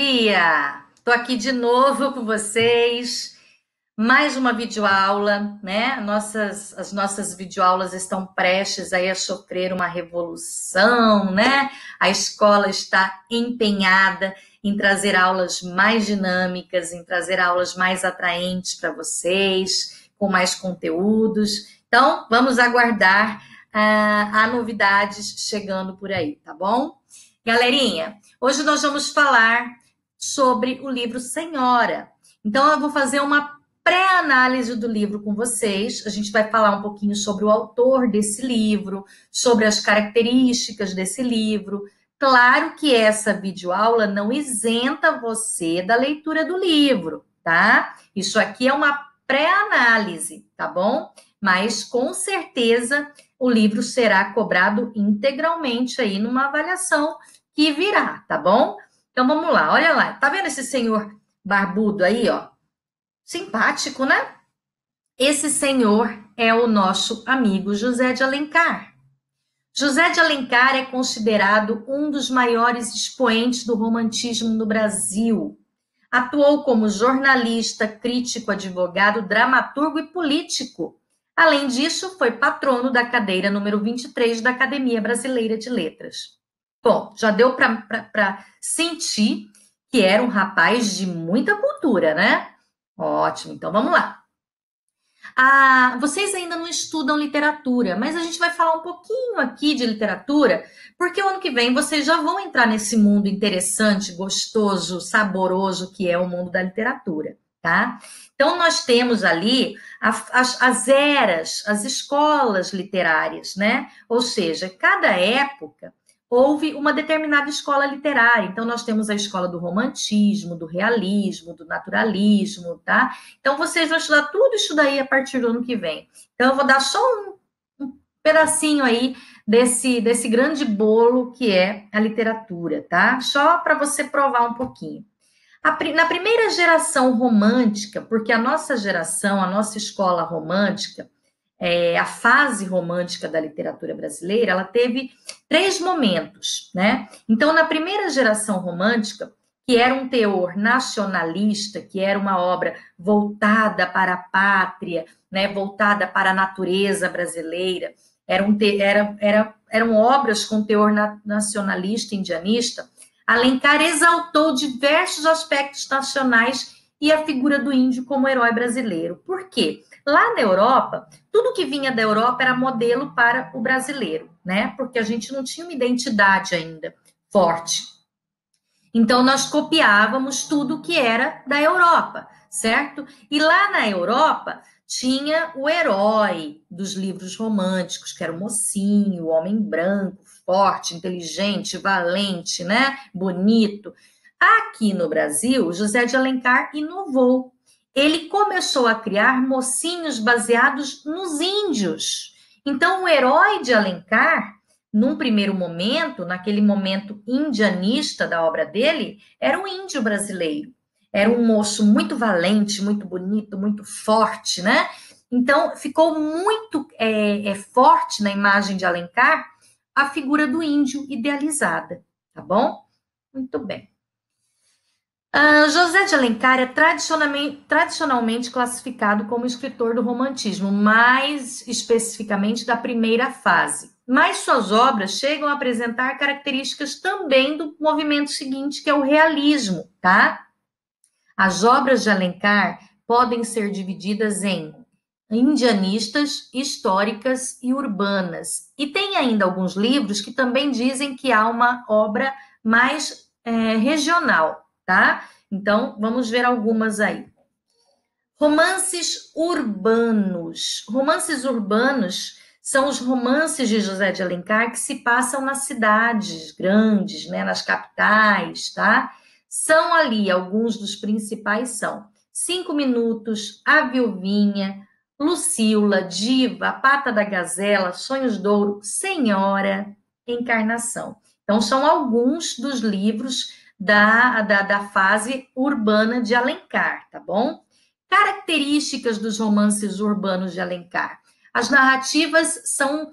Dia! Tô aqui de novo com vocês. Mais uma videoaula, né? As nossas videoaulas estão prestes aí a sofrer uma revolução, né? A escola está empenhada em trazer aulas mais dinâmicas, em trazer aulas mais atraentes para vocês, com mais conteúdos. Então, vamos aguardar a novidades chegando por aí, tá bom? Galerinha, hoje nós vamos falar sobre o livro Senhora. Então, eu vou fazer uma pré-análise do livro com vocês. A gente vai falar um pouquinho sobre o autor desse livro, sobre as características desse livro. Claro que essa videoaula não isenta você da leitura do livro, tá? Isso aqui é uma pré-análise, tá bom? Mas com certeza o livro será cobrado integralmente aí numa avaliação que virá, tá bom? Então vamos lá, olha lá. Tá vendo esse senhor barbudo aí, ó? Simpático, né? Esse senhor é o nosso amigo José de Alencar. José de Alencar é considerado um dos maiores expoentes do romantismo no Brasil. Atuou como jornalista, crítico, advogado, dramaturgo e político. Além disso, foi patrono da cadeira número 23 da Academia Brasileira de Letras. Bom, já deu para sentir que era um rapaz de muita cultura, né? Ótimo, então vamos lá. Vocês ainda não estudam literatura, mas a gente vai falar um pouquinho aqui de literatura, porque o ano que vem vocês já vão entrar nesse mundo interessante, gostoso, saboroso que é o mundo da literatura, tá? Então, nós temos ali as eras, as escolas literárias, né? Ou seja, cada época houve uma determinada escola literária. Então, nós temos a escola do romantismo, do realismo, do naturalismo, tá? Então, vocês vão estudar tudo isso daí a partir do ano que vem. Então, eu vou dar só um pedacinho aí desse grande bolo que é a literatura, tá? Só para você provar um pouquinho. Na primeira geração romântica, porque a nossa geração, a nossa escola romântica, a fase romântica da literatura brasileira, ela teve 3 momentos, né? Então, na primeira geração romântica, que era um teor nacionalista, que era uma obra voltada para a pátria, né? Voltada para a natureza brasileira, eram obras com teor nacionalista, indianista. Alencar exaltou diversos aspectos nacionais e a figura do índio como herói brasileiro. Por quê? Lá na Europa, tudo que vinha da Europa era modelo para o brasileiro, né? Porque a gente não tinha uma identidade ainda forte. Então, nós copiávamos tudo que era da Europa, certo? E lá na Europa tinha o herói dos livros românticos, que era o mocinho, o homem branco, forte, inteligente, valente, né? Bonito. Aqui no Brasil, José de Alencar inovou. Ele começou a criar mocinhos baseados nos índios. Então, o herói de Alencar, num primeiro momento, naquele momento indianista da obra dele, era um índio brasileiro. Era um moço muito valente, muito bonito, muito forte, né? Então, ficou muito forte na imagem de Alencar a figura do índio idealizada, tá bom? Muito bem. José de Alencar é tradicionalmente classificado como escritor do romantismo, mais especificamente da primeira fase. Mas suas obras chegam a apresentar características também do movimento seguinte, que é o realismo, tá? As obras de Alencar podem ser divididas em indianistas, históricas e urbanas. E tem ainda alguns livros que também dizem que há uma obra mais regional, tá? Então, vamos ver algumas aí. Romances urbanos. Romances urbanos são os romances de José de Alencar que se passam nas cidades grandes, né, nas capitais, tá? São ali, alguns dos principais são 5 Minutos, A Viuvinha, Lucila, Diva, A Pata da Gazela, Sonhos de Ouro, Senhora, Encarnação. Então, são alguns dos livros da fase urbana de Alencar, tá bom? Características dos romances urbanos de Alencar. As narrativas são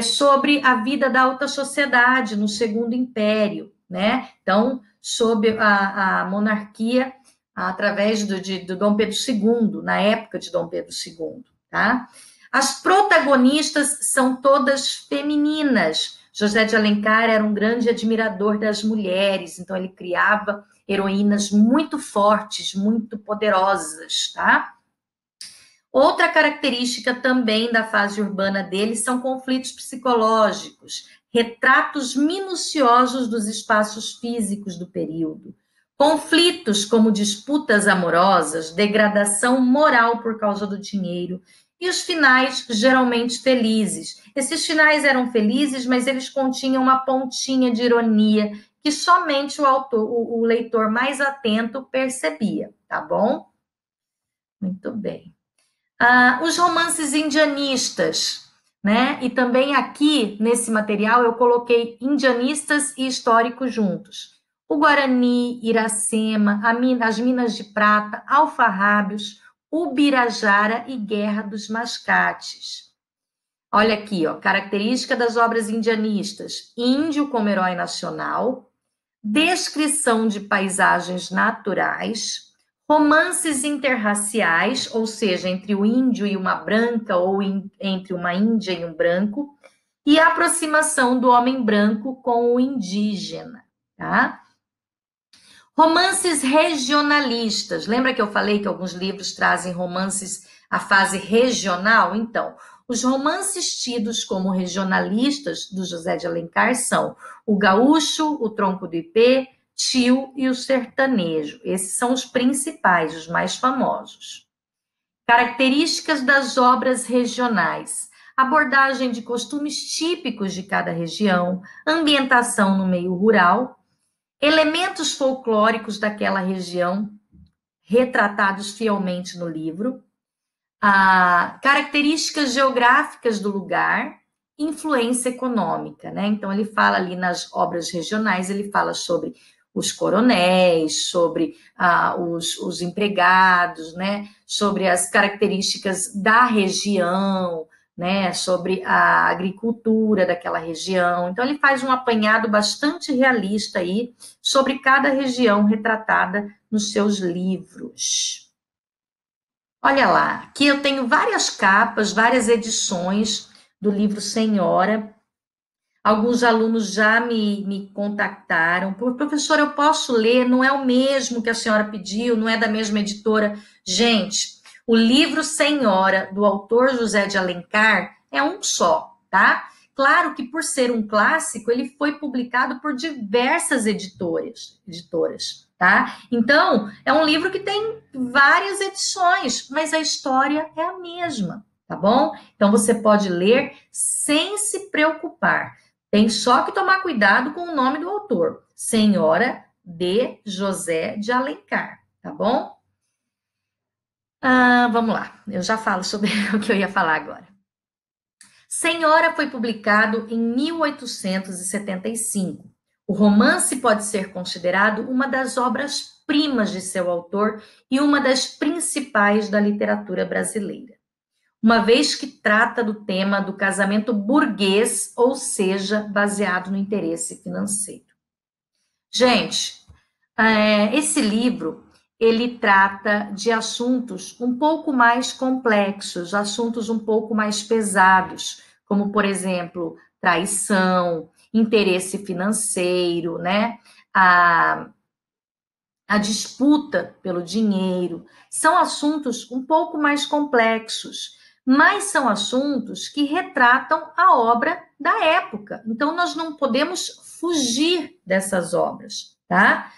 sobre a vida da alta sociedade no Segundo Império, né? Então, sob a monarquia através do Dom Pedro II, na época de Dom Pedro II, tá? As protagonistas são todas femininas. José de Alencar era um grande admirador das mulheres, então ele criava heroínas muito fortes, muito poderosas, tá? Outra característica também da fase urbana dele são conflitos psicológicos, retratos minuciosos dos espaços físicos do período, conflitos como disputas amorosas, degradação moral por causa do dinheiro e os finais geralmente felizes. Esses finais eram felizes, mas eles continham uma pontinha de ironia que somente o leitor mais atento percebia, tá bom? Muito bem. Os romances indianistas, né? E também aqui, nesse material, eu coloquei indianistas e históricos juntos. O Guarani, Iracema, as Minas de Prata, Alfarrábios, Ubirajara e Guerra dos Mascates. Olha aqui, ó, característica das obras indianistas: índio como herói nacional, descrição de paisagens naturais, romances interraciais, ou seja, entre o índio e uma branca, ou entre uma índia e um branco, e a aproximação do homem branco com o indígena, tá? Romances regionalistas. Lembra que eu falei que alguns livros trazem romances à fase regional? Então, os romances tidos como regionalistas do José de Alencar são o Gaúcho, o Tronco do Ipê, Tio e o Sertanejo. Esses são os principais, os mais famosos. Características das obras regionais: abordagem de costumes típicos de cada região, ambientação no meio rural, elementos folclóricos daquela região retratados fielmente no livro, características geográficas do lugar, influência econômica, né? Então ele fala ali nas obras regionais, ele fala sobre os coronéis, sobre os empregados, né? Sobre as características da região, né? Sobre a agricultura daquela região. Então ele faz um apanhado bastante realista aí sobre cada região retratada nos seus livros. Olha lá, aqui eu tenho várias capas, várias edições do livro Senhora. Alguns alunos já me contactaram. Professor, eu posso ler? Não é o mesmo que a senhora pediu, não é da mesma editora. Gente, o livro Senhora, do autor José de Alencar, é um só, tá? Claro que por ser um clássico, ele foi publicado por diversas editoras, tá? Então, é um livro que tem várias edições, mas a história é a mesma, tá bom? Então, você pode ler sem se preocupar. Tem só que tomar cuidado com o nome do autor, Senhora de José de Alencar, tá bom? Vamos lá, eu já falo sobre o que eu ia falar agora. Senhora foi publicado em 1875. O romance pode ser considerado uma das obras-primas de seu autor e uma das principais da literatura brasileira, uma vez que trata do tema do casamento burguês, ou seja, baseado no interesse financeiro. Gente, esse livro, ele trata de assuntos um pouco mais complexos, assuntos um pouco mais pesados, como, por exemplo, traição, interesse financeiro, né? A disputa pelo dinheiro. São assuntos um pouco mais complexos, mas são assuntos que retratam a obra da época. Então, nós não podemos fugir dessas obras, tá?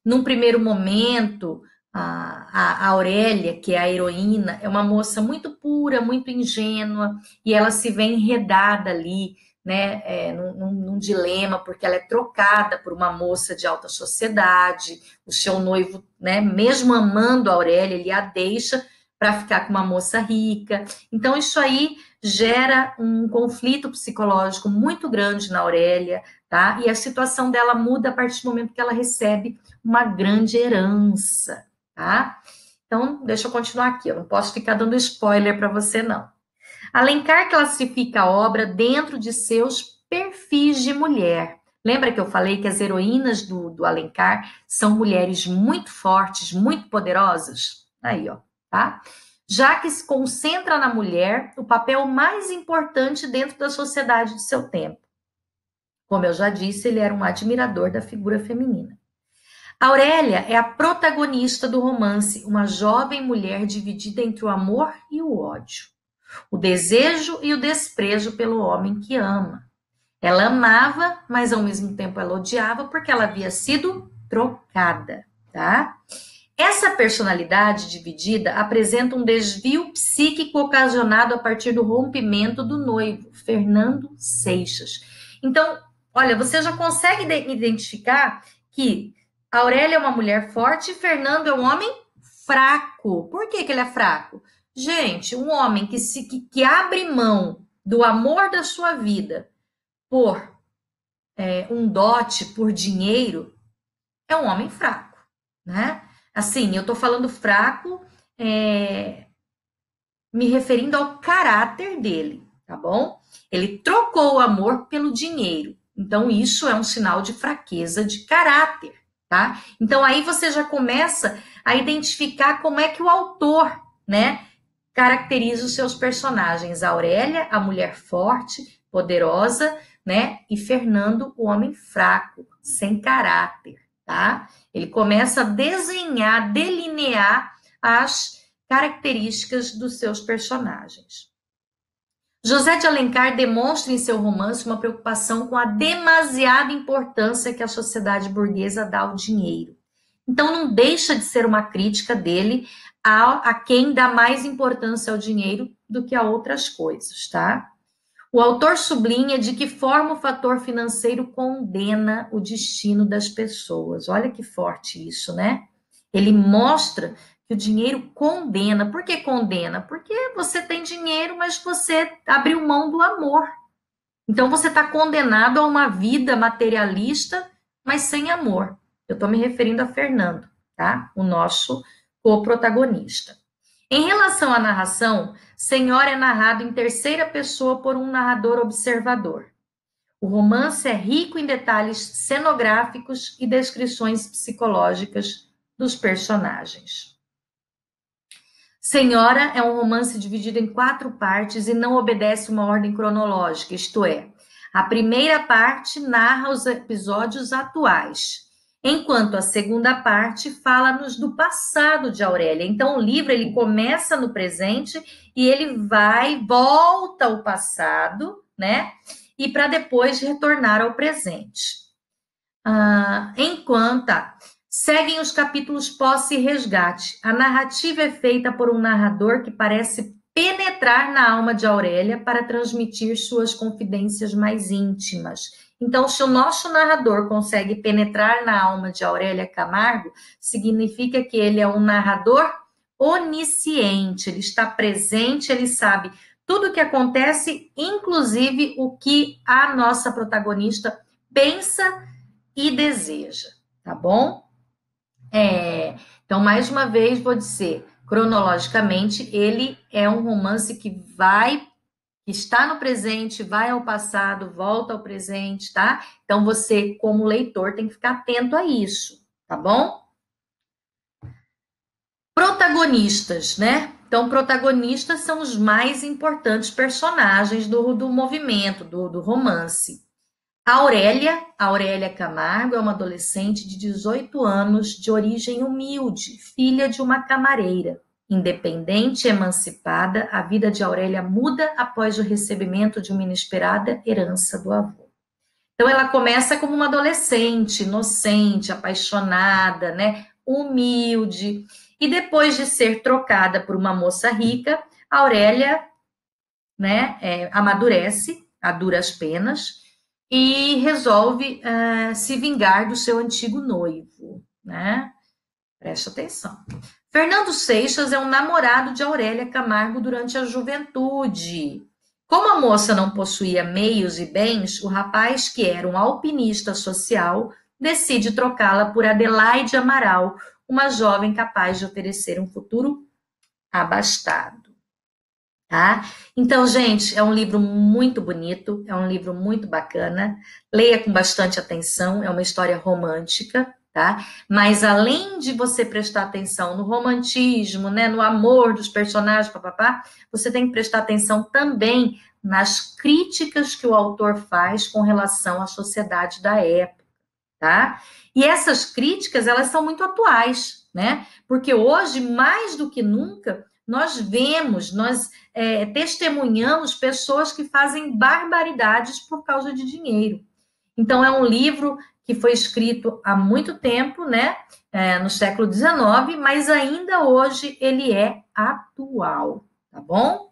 Num primeiro momento, a Aurélia, que é a heroína, é uma moça muito pura, muito ingênua, e ela se vê enredada ali, né, num dilema, porque ela é trocada por uma moça de alta sociedade, o seu noivo, né, mesmo amando a Aurélia, ele a deixa para ficar com uma moça rica. Então, isso aí gera um conflito psicológico muito grande na Aurélia, tá? E a situação dela muda a partir do momento que ela recebe uma grande herança, tá? Então, deixa eu continuar aqui, eu não posso ficar dando spoiler para você, não. Alencar classifica a obra dentro de seus perfis de mulher, Lembra que eu falei que as heroínas do Alencar são mulheres muito fortes, muito poderosas? Aí, ó, tá? Já que se concentra na mulher o papel mais importante dentro da sociedade de seu tempo. Como eu já disse, ele era um admirador da figura feminina. Aurélia é a protagonista do romance, uma jovem mulher dividida entre o amor e o ódio, o desejo e o desprezo pelo homem que ama. Ela amava, mas ao mesmo tempo ela odiava porque ela havia sido trocada, tá? Essa personalidade dividida apresenta um desvio psíquico ocasionado a partir do rompimento do noivo, Fernando Seixas. Então, olha, você já consegue identificar que Aurélia é uma mulher forte e Fernando é um homem fraco. Por que ele é fraco? Gente, um homem que abre mão do amor da sua vida por um dote, por dinheiro, é um homem fraco, né? Assim, eu tô falando fraco, me referindo ao caráter dele, tá bom? Ele trocou o amor pelo dinheiro. Então, isso é um sinal de fraqueza de caráter, tá? Então, aí você já começa a identificar como é que o autor, né, caracteriza os seus personagens. Aurélia, a mulher forte, poderosa, né? E Fernando, o homem fraco, sem caráter, tá? Ele começa a desenhar, delinear as características dos seus personagens. José de Alencar demonstra em seu romance uma preocupação com a demasiada importância que a sociedade burguesa dá ao dinheiro. Então, não deixa de ser uma crítica dele a quem dá mais importância ao dinheiro do que a outras coisas, tá? O autor sublinha de que forma o fator financeiro condena o destino das pessoas. Olha que forte isso, né? Ele mostra que o dinheiro condena. Por que condena? Porque você tem dinheiro, mas você abriu mão do amor. Então você está condenado a uma vida materialista, mas sem amor. Eu estou me referindo a Fernando, tá? O nosso co-protagonista. Em relação à narração, Senhora é narrado em terceira pessoa por um narrador observador. O romance é rico em detalhes cenográficos e descrições psicológicas dos personagens. Senhora é um romance dividido em 4 partes e não obedece uma ordem cronológica, isto é, a primeira parte narra os episódios atuais, enquanto a segunda parte fala-nos do passado de Aurélia. Então, o livro ele começa no presente e ele volta ao passado, né? E para depois retornar ao presente. Seguem os capítulos posse e resgate. A narrativa é feita por um narrador que parece penetrar na alma de Aurélia para transmitir suas confidências mais íntimas. Então, se o nosso narrador consegue penetrar na alma de Aurélia Camargo, significa que ele é um narrador onisciente, ele está presente, ele sabe tudo o que acontece, inclusive o que a nossa protagonista pensa e deseja, tá bom? Então, mais uma vez, vou dizer, cronologicamente, ele é um romance que está no presente, vai ao passado, volta ao presente, tá? Então, você, como leitor, tem que ficar atento a isso, tá bom? Protagonistas, né? Então, protagonistas são os mais importantes personagens do movimento, do romance. Aurélia Camargo é uma adolescente de 18 anos, de origem humilde, filha de uma camareira. Independente e emancipada, a vida de Aurélia muda após o recebimento de uma inesperada herança do avô. Então, ela começa como uma adolescente, inocente, apaixonada, né? Humilde. E depois de ser trocada por uma moça rica, Aurélia, né, amadurece a duras penas e resolve se vingar do seu antigo noivo, né? Preste atenção. Fernando Seixas é um namorado de Aurélia Camargo durante a juventude. Como a moça não possuía meios e bens, o rapaz, que era um alpinista social, decide trocá-la por Adelaide Amaral, uma jovem capaz de oferecer um futuro abastado. tá? Então, gente, é um livro muito bonito, é um livro muito bacana. Leia com bastante atenção, é uma história romântica, tá? Mas além de você prestar atenção no romantismo, né, no amor dos personagens, papapá, você tem que prestar atenção também nas críticas que o autor faz com relação à sociedade da época, tá? E essas críticas, elas são muito atuais, né? Porque hoje, mais do que nunca, nós vemos, nós testemunhamos pessoas que fazem barbaridades por causa de dinheiro. Então, é um livro que foi escrito há muito tempo, né? No século XIX, mas ainda hoje ele é atual, tá bom?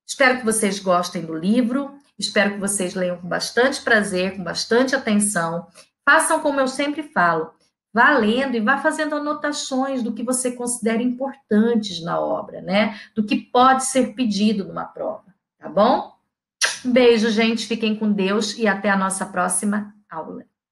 Espero que vocês gostem do livro, espero que vocês leiam com bastante prazer, com bastante atenção. Façam como eu sempre falo, vá lendo e vá fazendo anotações do que você considera importantes na obra, né? Do que pode ser pedido numa prova, tá bom? Um beijo, gente, fiquem com Deus e até a nossa próxima aula.